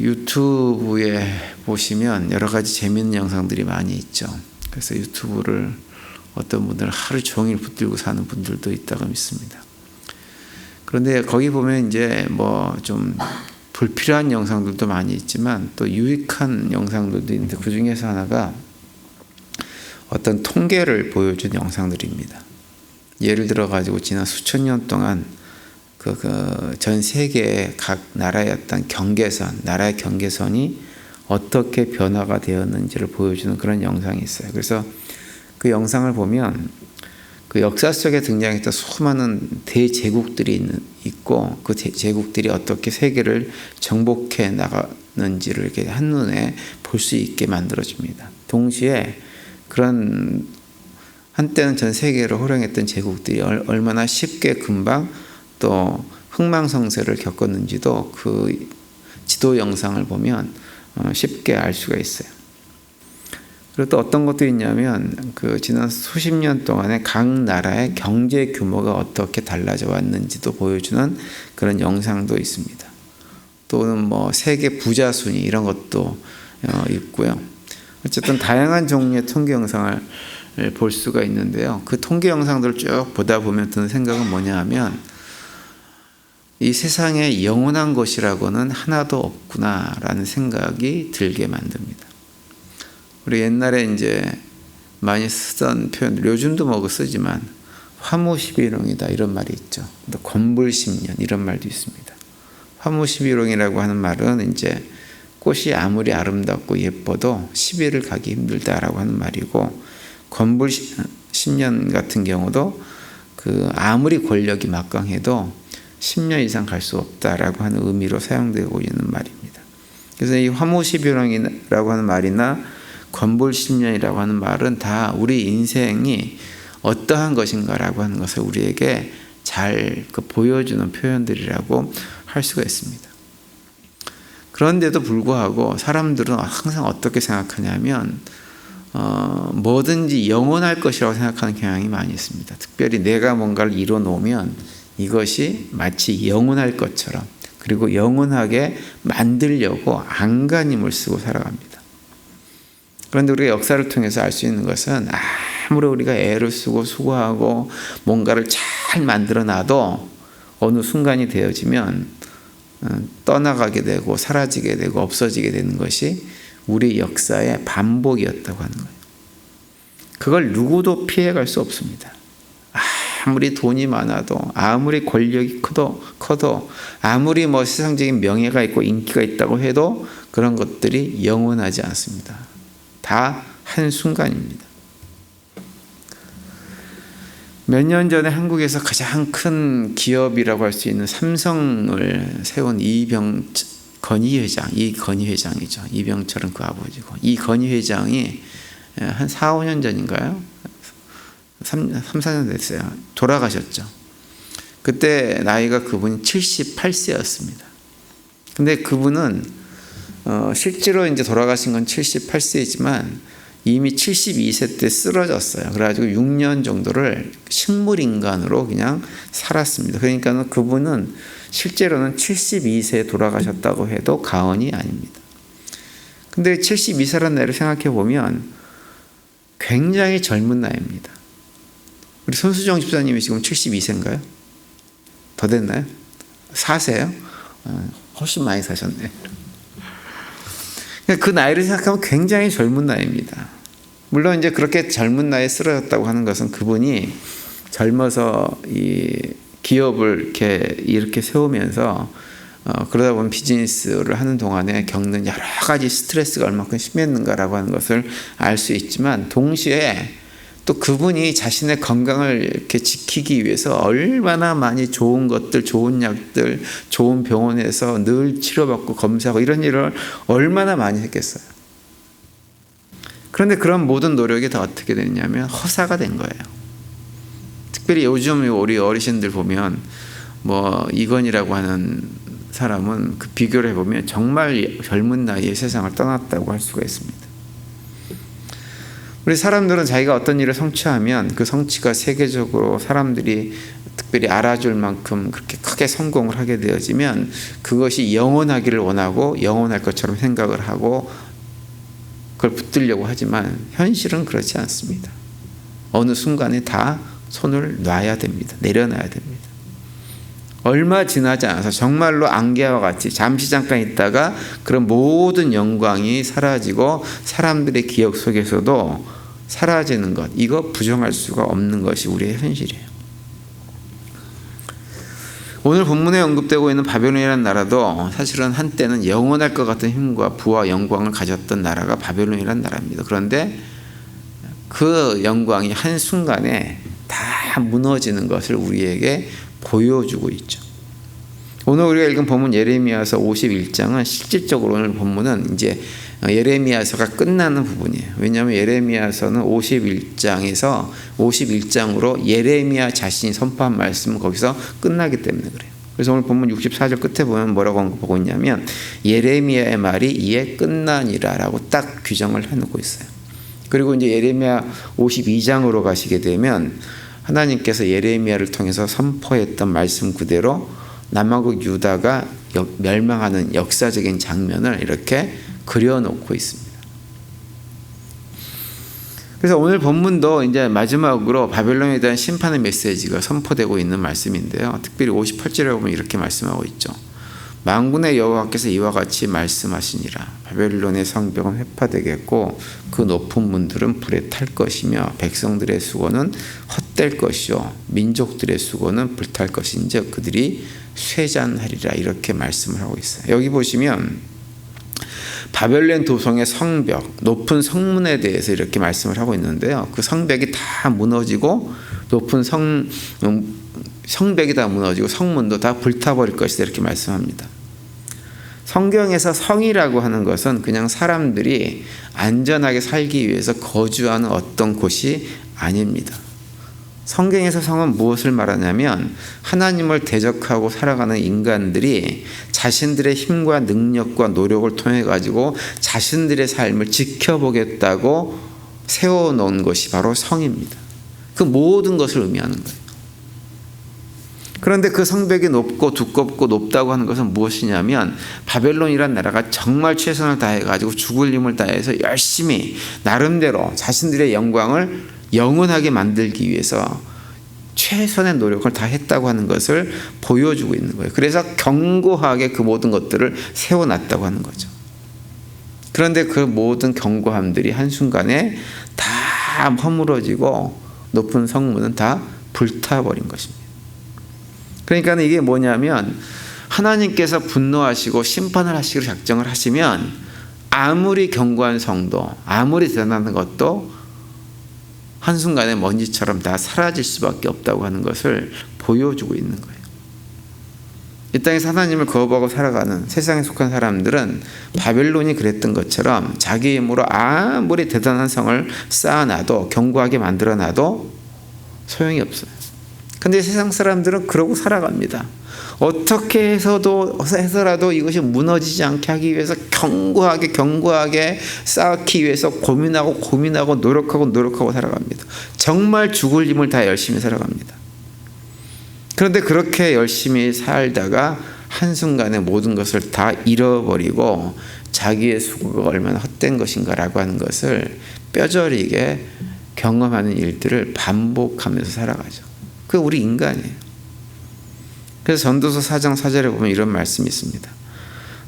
유튜브에 보시면 여러 가지 재미있는 영상들이 많이 있죠. 그래서 유튜브를 어떤 분들은 하루 종일 붙들고 사는 분들도 있다고 믿습니다. 그런데 거기 보면 이제 뭐 좀 불필요한 영상들도 많이 있지만 또 유익한 영상들도 있는데, 그 중에서 하나가 어떤 통계를 보여준 영상들입니다. 예를 들어 가지고 지난 수천 년 동안 전 세계의 각 나라의 어떤 경계선, 나라의 경계선이 어떻게 변화가 되었는지를 보여주는 그런 영상이 있어요. 그래서 그 영상을 보면 그 역사 속에 등장했던 수많은 대제국들이 있고, 그 제국들이 어떻게 세계를 정복해 나가는지를 이렇게 한눈에 볼 수 있게 만들어줍니다. 동시에 그런 한때는 전 세계를 호령했던 제국들이 얼마나 쉽게 금방 또 흥망성쇠를 겪었는지도 그 지도 영상을 보면 쉽게 알 수가 있어요. 그리고 또 어떤 것도 있냐면 그 지난 수십 년 동안에 각 나라의 경제 규모가 어떻게 달라져 왔는지도 보여주는 그런 영상도 있습니다. 또는 뭐 세계 부자 순위 이런 것도 있고요. 어쨌든 다양한 종류의 통계 영상을 볼 수가 있는데요. 그 통계 영상들을 쭉 보다 보면 드는 생각은 뭐냐 하면, 이 세상에 영원한 것이라고는 하나도 없구나라는 생각이 들게 만듭니다. 우리 옛날에 이제 많이 쓰던 표현, 요즘도 뭐 쓰지만 화무십일홍이다 이런 말이 있죠. 또 권불십년 이런 말도 있습니다. 화무십일홍이라고 하는 말은 이제 꽃이 아무리 아름답고 예뻐도 10일을 가기 힘들다라고 하는 말이고, 권불십년 같은 경우도 그 아무리 권력이 막강해도 10년 이상 갈 수 없다라고 하는 의미로 사용되고 있는 말입니다. 그래서 이 화무십일홍이라고 하는 말이나 권불십년이라고 하는 말은 다 우리 인생이 어떠한 것인가라고 하는 것을 우리에게 잘 보여주는 표현들이라고 할 수가 있습니다. 그런데도 불구하고 사람들은 항상 어떻게 생각하냐면 뭐든지 영원할 것이라고 생각하는 경향이 많이 있습니다. 특별히 내가 뭔가를 이뤄놓으면 이것이 마치 영원할 것처럼, 그리고 영원하게 만들려고 안간힘을 쓰고 살아갑니다. 그런데 우리가 역사를 통해서 알 수 있는 것은, 아무리 우리가 애를 쓰고 수고하고 뭔가를 잘 만들어 놔도 어느 순간이 되어지면 떠나가게 되고 사라지게 되고 없어지게 되는 것이 우리 역사의 반복이었다고 하는 거예요. 그걸 누구도 피해갈 수 없습니다. 아무리 돈이 많아도, 아무리 권력이 커도, 아무리 뭐 세상적인 명예가 있고 인기가 있다고 해도 그런 것들이 영원하지 않습니다. 다 한순간입니다. 몇 년 전에 한국에서 가장 큰 기업이라고 할 수 있는 삼성을 세운 이건희 회장이죠. 이병철은 그 아버지고, 이건희 회장이 한 4, 5년 전인가요? 3, 4년 됐어요. 돌아가셨죠. 그때 나이가 그분이 78세였습니다. 근데 그분은 실제로 이제 돌아가신 건 78세이지만 이미 72세 때 쓰러졌어요. 그래가지고 6년 정도를 식물인간으로 그냥 살았습니다. 그러니까 그분은 실제로는 72세에 돌아가셨다고 해도 과언이 아닙니다. 근데 72세라는 나이를 생각해 보면 굉장히 젊은 나이입니다. 우리 손수정 집사님이 지금 72세인가요? 더 됐나요? 4세요? 훨씬 많이 사셨네. 그 나이를 생각하면 굉장히 젊은 나이입니다. 물론 이제 그렇게 젊은 나이에 쓰러졌다고 하는 것은 그분이 젊어서 이 기업을 이렇게 세우면서 그러다 보면 비즈니스를 하는 동안에 겪는 여러 가지 스트레스가 얼마큼 심했는가라고 하는 것을 알 수 있지만, 동시에 또 그분이 자신의 건강을 이렇게 지키기 위해서 얼마나 많이 좋은 것들, 좋은 약들, 좋은 병원에서 늘 치료받고 검사하고 이런 일을 얼마나 많이 했겠어요. 그런데 그런 모든 노력이 다 어떻게 됐냐면 허사가 된 거예요. 특별히 요즘 우리 어르신들 보면 뭐 이건희라고 하는 사람은 그 비교를 해보면 정말 젊은 나이에 세상을 떠났다고 할 수가 있습니다. 우리 사람들은 자기가 어떤 일을 성취하면 그 성취가 세계적으로 사람들이 특별히 알아줄 만큼 그렇게 크게 성공을 하게 되어지면 그것이 영원하기를 원하고 영원할 것처럼 생각을 하고 그걸 붙들려고 하지만 현실은 그렇지 않습니다. 어느 순간에 다 손을 놔야 됩니다. 내려놔야 됩니다. 얼마 지나지 않아서 정말로 안개와 같이 잠시 잠깐 있다가 그런 모든 영광이 사라지고 사람들의 기억 속에서도 사라지는 것, 이거 부정할 수가 없는 것이 우리의 현실이에요. 오늘 본문에 언급되고 있는 바벨론이라는 나라도 사실은 한때는 영원할 것 같은 힘과 부와 영광을 가졌던 나라가 바벨론이라는 나라입니다. 그런데 그 영광이 한순간에 다 무너지는 것을 우리에게 보여주고 있죠. 오늘 우리가 읽은 본문 예레미야서 51장은 실질적으로 오늘 본문은 이제 예레미야서가 끝나는 부분이에요. 왜냐하면 예레미야서는 51장에서 51장으로 예레미야 자신이 선포한 말씀은 거기서 끝나기 때문에 그래요. 그래서 오늘 본문 64절 끝에 보면 뭐라고 언급하고 있냐면 예레미야의 말이 이에 끝나니라라고 딱 규정을 해놓고 있어요. 그리고 이제 예레미야 52장으로 가시게 되면 하나님께서 예레미야를 통해서 선포했던 말씀 그대로 남아국 유다가 멸망하는 역사적인 장면을 이렇게 그려놓고 있습니다. 그래서 오늘 본문도 이제 마지막으로 바벨론에 대한 심판의 메시지가 선포되고 있는 말씀인데요. 특별히 58절에 보면 이렇게 말씀하고 있죠. 만군의 여호와께서 이와 같이 말씀하시니라. 바벨론의 성벽은 회파되겠고 그 높은 문들은 불에 탈 것이며 백성들의 수고는 헛될 것이요 민족들의 수고는 불탈 것인즉 그들이 쇠잔하리라. 이렇게 말씀을 하고 있어요. 여기 보시면 바벨론 도성의 성벽, 높은 성문에 대해서 이렇게 말씀을 하고 있는데요. 그 성벽이 다 무너지고 높은 성벽이 다 무너지고 성문도 다 불타버릴 것이다. 이렇게 말씀합니다. 성경에서 성이라고 하는 것은 그냥 사람들이 안전하게 살기 위해서 거주하는 어떤 곳이 아닙니다. 성경에서 성은 무엇을 말하냐면 하나님을 대적하고 살아가는 인간들이 자신들의 힘과 능력과 노력을 통해 가지고 자신들의 삶을 지켜보겠다고 세워놓은 것이 바로 성입니다. 그 모든 것을 의미하는 거예요. 그런데 그 성벽이 높고 두껍고 높다고 하는 것은 무엇이냐면 바벨론이란 나라가 정말 최선을 다해가지고 죽을 힘을 다해서 열심히 나름대로 자신들의 영광을 영원하게 만들기 위해서 최선의 노력을 다 했다고 하는 것을 보여주고 있는 거예요. 그래서 견고하게 그 모든 것들을 세워놨다고 하는 거죠. 그런데 그 모든 견고함들이 한순간에 다 허물어지고 높은 성문은 다 불타버린 것입니다. 그러니까 이게 뭐냐면 하나님께서 분노하시고 심판을 하시기로 작정을 하시면 아무리 견고한 성도, 아무리 대단한 것도 한순간에 먼지처럼 다 사라질 수밖에 없다고 하는 것을 보여주고 있는 거예요. 이 땅에서 하나님을 거부하고 살아가는 세상에 속한 사람들은 바벨론이 그랬던 것처럼 자기 힘으로 아무리 대단한 성을 쌓아놔도 견고하게 만들어놔도 소용이 없어요. 근데 세상 사람들은 그러고 살아갑니다. 어떻게 해서라도 이것이 무너지지 않게 하기 위해서 견고하게 쌓기 위해서 고민하고 노력하고 살아갑니다. 정말 죽을 힘을 다 열심히 살아갑니다. 그런데 그렇게 열심히 살다가 한순간에 모든 것을 다 잃어버리고 자기의 수고가 얼마나 헛된 것인가라고 하는 것을 뼈저리게 경험하는 일들을 반복하면서 살아가죠. 그 우리 인간이에요. 그래서 전도서 4장 4절에 보면 이런 말씀이 있습니다.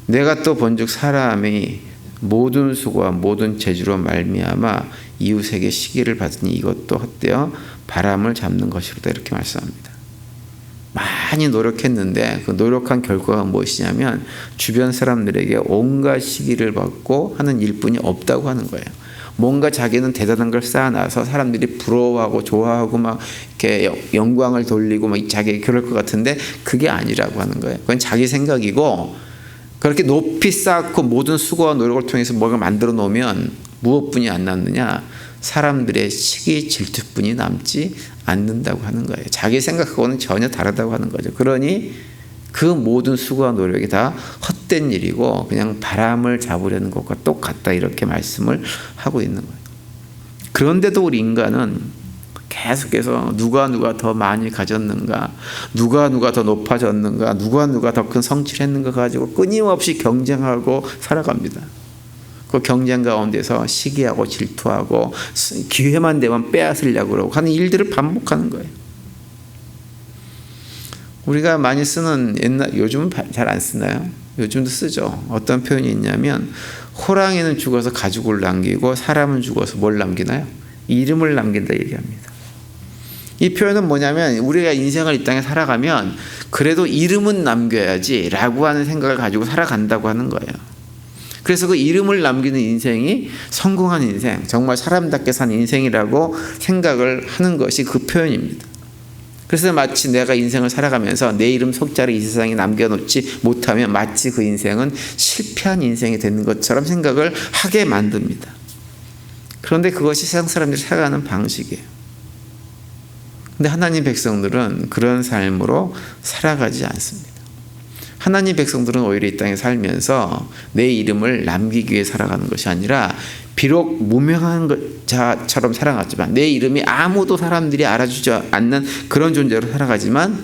내가 또 본즉 사람이 모든 수고와 모든 재주로 말미암아 이웃에게 시기를 받으니 이것도 헛되어 바람을 잡는 것이로다. 이렇게 말씀합니다. 많이 노력했는데 그 노력한 결과가 무엇이냐면 주변 사람들에게 온갖 시기를 받고 하는 일뿐이 없다고 하는 거예요. 뭔가 자기는 대단한 걸 쌓아놔서 사람들이 부러워하고 좋아하고 막 이렇게 영광을 돌리고 막 자기 그럴 것 같은데 그게 아니라고 하는 거예요. 그건 자기 생각이고 그렇게 높이 쌓고 모든 수고와 노력을 통해서 뭔가 만들어 놓으면 무엇뿐이 안 남느냐? 사람들의 시기 질투뿐이 남지 않는다고 하는 거예요. 자기 생각하고는 전혀 다르다고 하는 거죠. 그러니 그 모든 수고와 노력이 다 헛된 일이고 그냥 바람을 잡으려는 것과 똑같다. 이렇게 말씀을 하고 있는 거예요. 그런데도 우리 인간은 계속해서 누가 더 많이 가졌는가, 누가 더 높아졌는가, 누가 더 큰 성취를 했는가 가지고 끊임없이 경쟁하고 살아갑니다. 그 경쟁 가운데서 시기하고 질투하고 기회만 되면 빼앗으려고 그러고 하는 일들을 반복하는 거예요. 우리가 많이 쓰는 요즘은 잘 안 쓰나요? 요즘도 쓰죠. 어떤 표현이 있냐면 호랑이는 죽어서 가죽을 남기고 사람은 죽어서 뭘 남기나요? 이름을 남긴다 얘기합니다. 이 표현은 뭐냐면 우리가 인생을 이 땅에 살아가면 그래도 이름은 남겨야지 라고 하는 생각을 가지고 살아간다고 하는 거예요. 그래서 그 이름을 남기는 인생이 성공한 인생, 정말 사람답게 산 인생이라고 생각을 하는 것이 그 표현입니다. 그래서 마치 내가 인생을 살아가면서 내 이름 속자를 이 세상에 남겨놓지 못하면 마치 그 인생은 실패한 인생이 되는 것처럼 생각을 하게 만듭니다. 그런데 그것이 세상 사람들이 살아가는 방식이에요. 근데 하나님 백성들은 그런 삶으로 살아가지 않습니다. 하나님 백성들은 오히려 이 땅에 살면서 내 이름을 남기기 위해 살아가는 것이 아니라 비록 무명한 자처럼 살아갔지만 내 이름이 아무도 사람들이 알아주지 않는 그런 존재로 살아가지만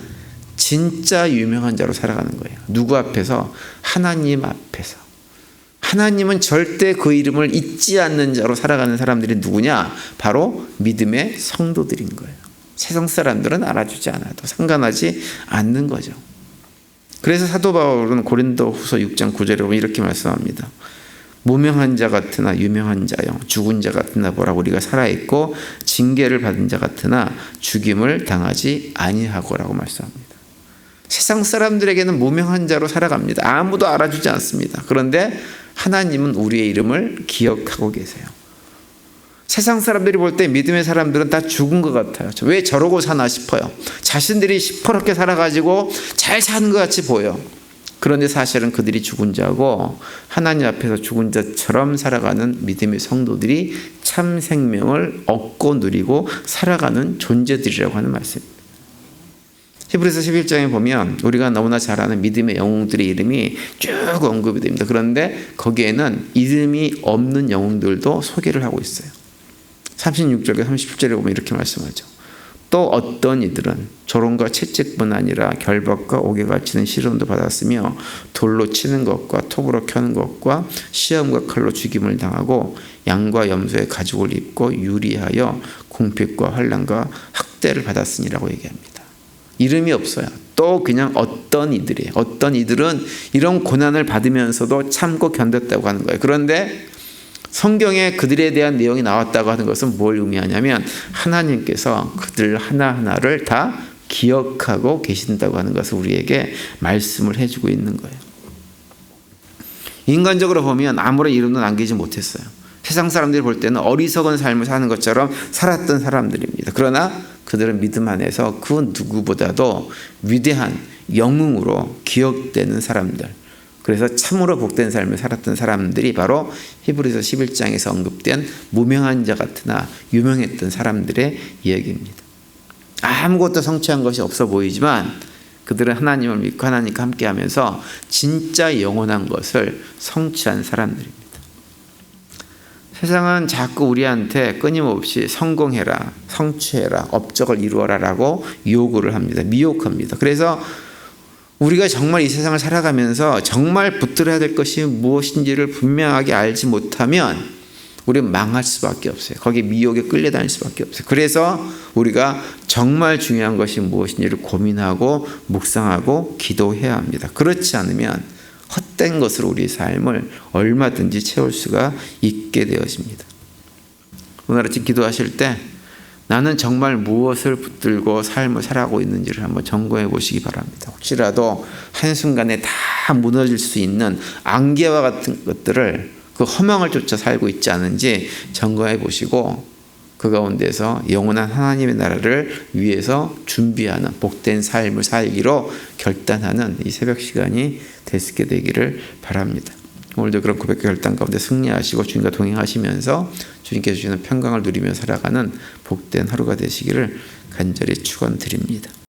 진짜 유명한 자로 살아가는 거예요. 누구 앞에서? 하나님 앞에서. 하나님은 절대 그 이름을 잊지 않는 자로 살아가는 사람들이 누구냐? 바로 믿음의 성도들인 거예요. 세상 사람들은 알아주지 않아도 상관하지 않는 거죠. 그래서 사도 바울은 고린도후서 6장 9절에 보면 이렇게 말씀합니다. 무명한 자 같으나 유명한 자요, 죽은 자 같으나 보라, 우리가 살아있고 징계를 받은 자 같으나 죽임을 당하지 아니하고라고 말씀합니다. 세상 사람들에게는 무명한 자로 살아갑니다. 아무도 알아주지 않습니다. 그런데 하나님은 우리의 이름을 기억하고 계세요. 세상 사람들이 볼 때 믿음의 사람들은 다 죽은 것 같아요. 왜 저러고 사나 싶어요. 자신들이 시퍼렇게 살아가지고 잘 사는 것 같이 보여. 그런데 사실은 그들이 죽은 자고 하나님 앞에서 죽은 자처럼 살아가는 믿음의 성도들이 참 생명을 얻고 누리고 살아가는 존재들이라고 하는 말씀입니다. 히브리서 11장에 보면 우리가 너무나 잘 아는 믿음의 영웅들의 이름이 쭉 언급이 됩니다. 그런데 거기에는 이름이 없는 영웅들도 소개를 하고 있어요. 36절과 37절에 보면 이렇게 말씀하죠. 또 어떤 이들은 조롱과 채찍뿐 아니라 결박과 옥에 갇히는 시련도 받았으며 돌로 치는 것과 톱으로 켜는 것과 시험과 칼로 죽임을 당하고 양과 염소의 가죽을 입고 유리하여 궁핍과 환난과 학대를 받았으니라고 얘기합니다. 이름이 없어요. 또 그냥 어떤 이들이에요. 어떤 이들은 이런 고난을 받으면서도 참고 견뎠다고 하는 거예요. 그런데 성경에 그들에 대한 내용이 나왔다고 하는 것은 뭘 의미하냐면 하나님께서 그들 하나하나를 다 기억하고 계신다고 하는 것을 우리에게 말씀을 해주고 있는 거예요. 인간적으로 보면 아무런 이름도 남기지 못했어요. 세상 사람들이 볼 때는 어리석은 삶을 사는 것처럼 살았던 사람들입니다. 그러나 그들은 믿음 안에서 그 누구보다도 위대한 영웅으로 기억되는 사람들, 그래서 참으로 복된 삶을 살았던 사람들이 바로 히브리서 11장에서 언급된 무명한 자 같으나 유명했던 사람들의 이야기입니다. 아무것도 성취한 것이 없어 보이지만 그들은 하나님을 믿고 하나님과 함께하면서 진짜 영원한 것을 성취한 사람들입니다. 세상은 자꾸 우리한테 끊임없이 성공해라, 성취해라, 업적을 이루어라 라고 요구를 합니다. 미혹합니다. 그래서 우리가 정말 이 세상을 살아가면서 정말 붙들어야 될 것이 무엇인지를 분명하게 알지 못하면 우리는 망할 수밖에 없어요. 거기에 미혹에 끌려다닐 수밖에 없어요. 그래서 우리가 정말 중요한 것이 무엇인지를 고민하고 묵상하고 기도해야 합니다. 그렇지 않으면 헛된 것으로 우리의 삶을 얼마든지 채울 수가 있게 되어집니다. 오늘 아침 기도하실 때 나는 정말 무엇을 붙들고 삶을 살아가고 있는지를 한번 점검해 보시기 바랍니다. 혹시라도 한순간에 다 무너질 수 있는 안개와 같은 것들을 그 허망을 쫓아 살고 있지 않은지 점검해 보시고 그 가운데서 영원한 하나님의 나라를 위해서 준비하는 복된 삶을 살기로 결단하는 이 새벽 시간이 되시게 되기를 바랍니다. 오늘도 그런 고백 결단 가운데 승리하시고 주님과 동행하시면서 주님께서 주시는 평강을 누리며 살아가는 복된 하루가 되시기를 간절히 축원드립니다.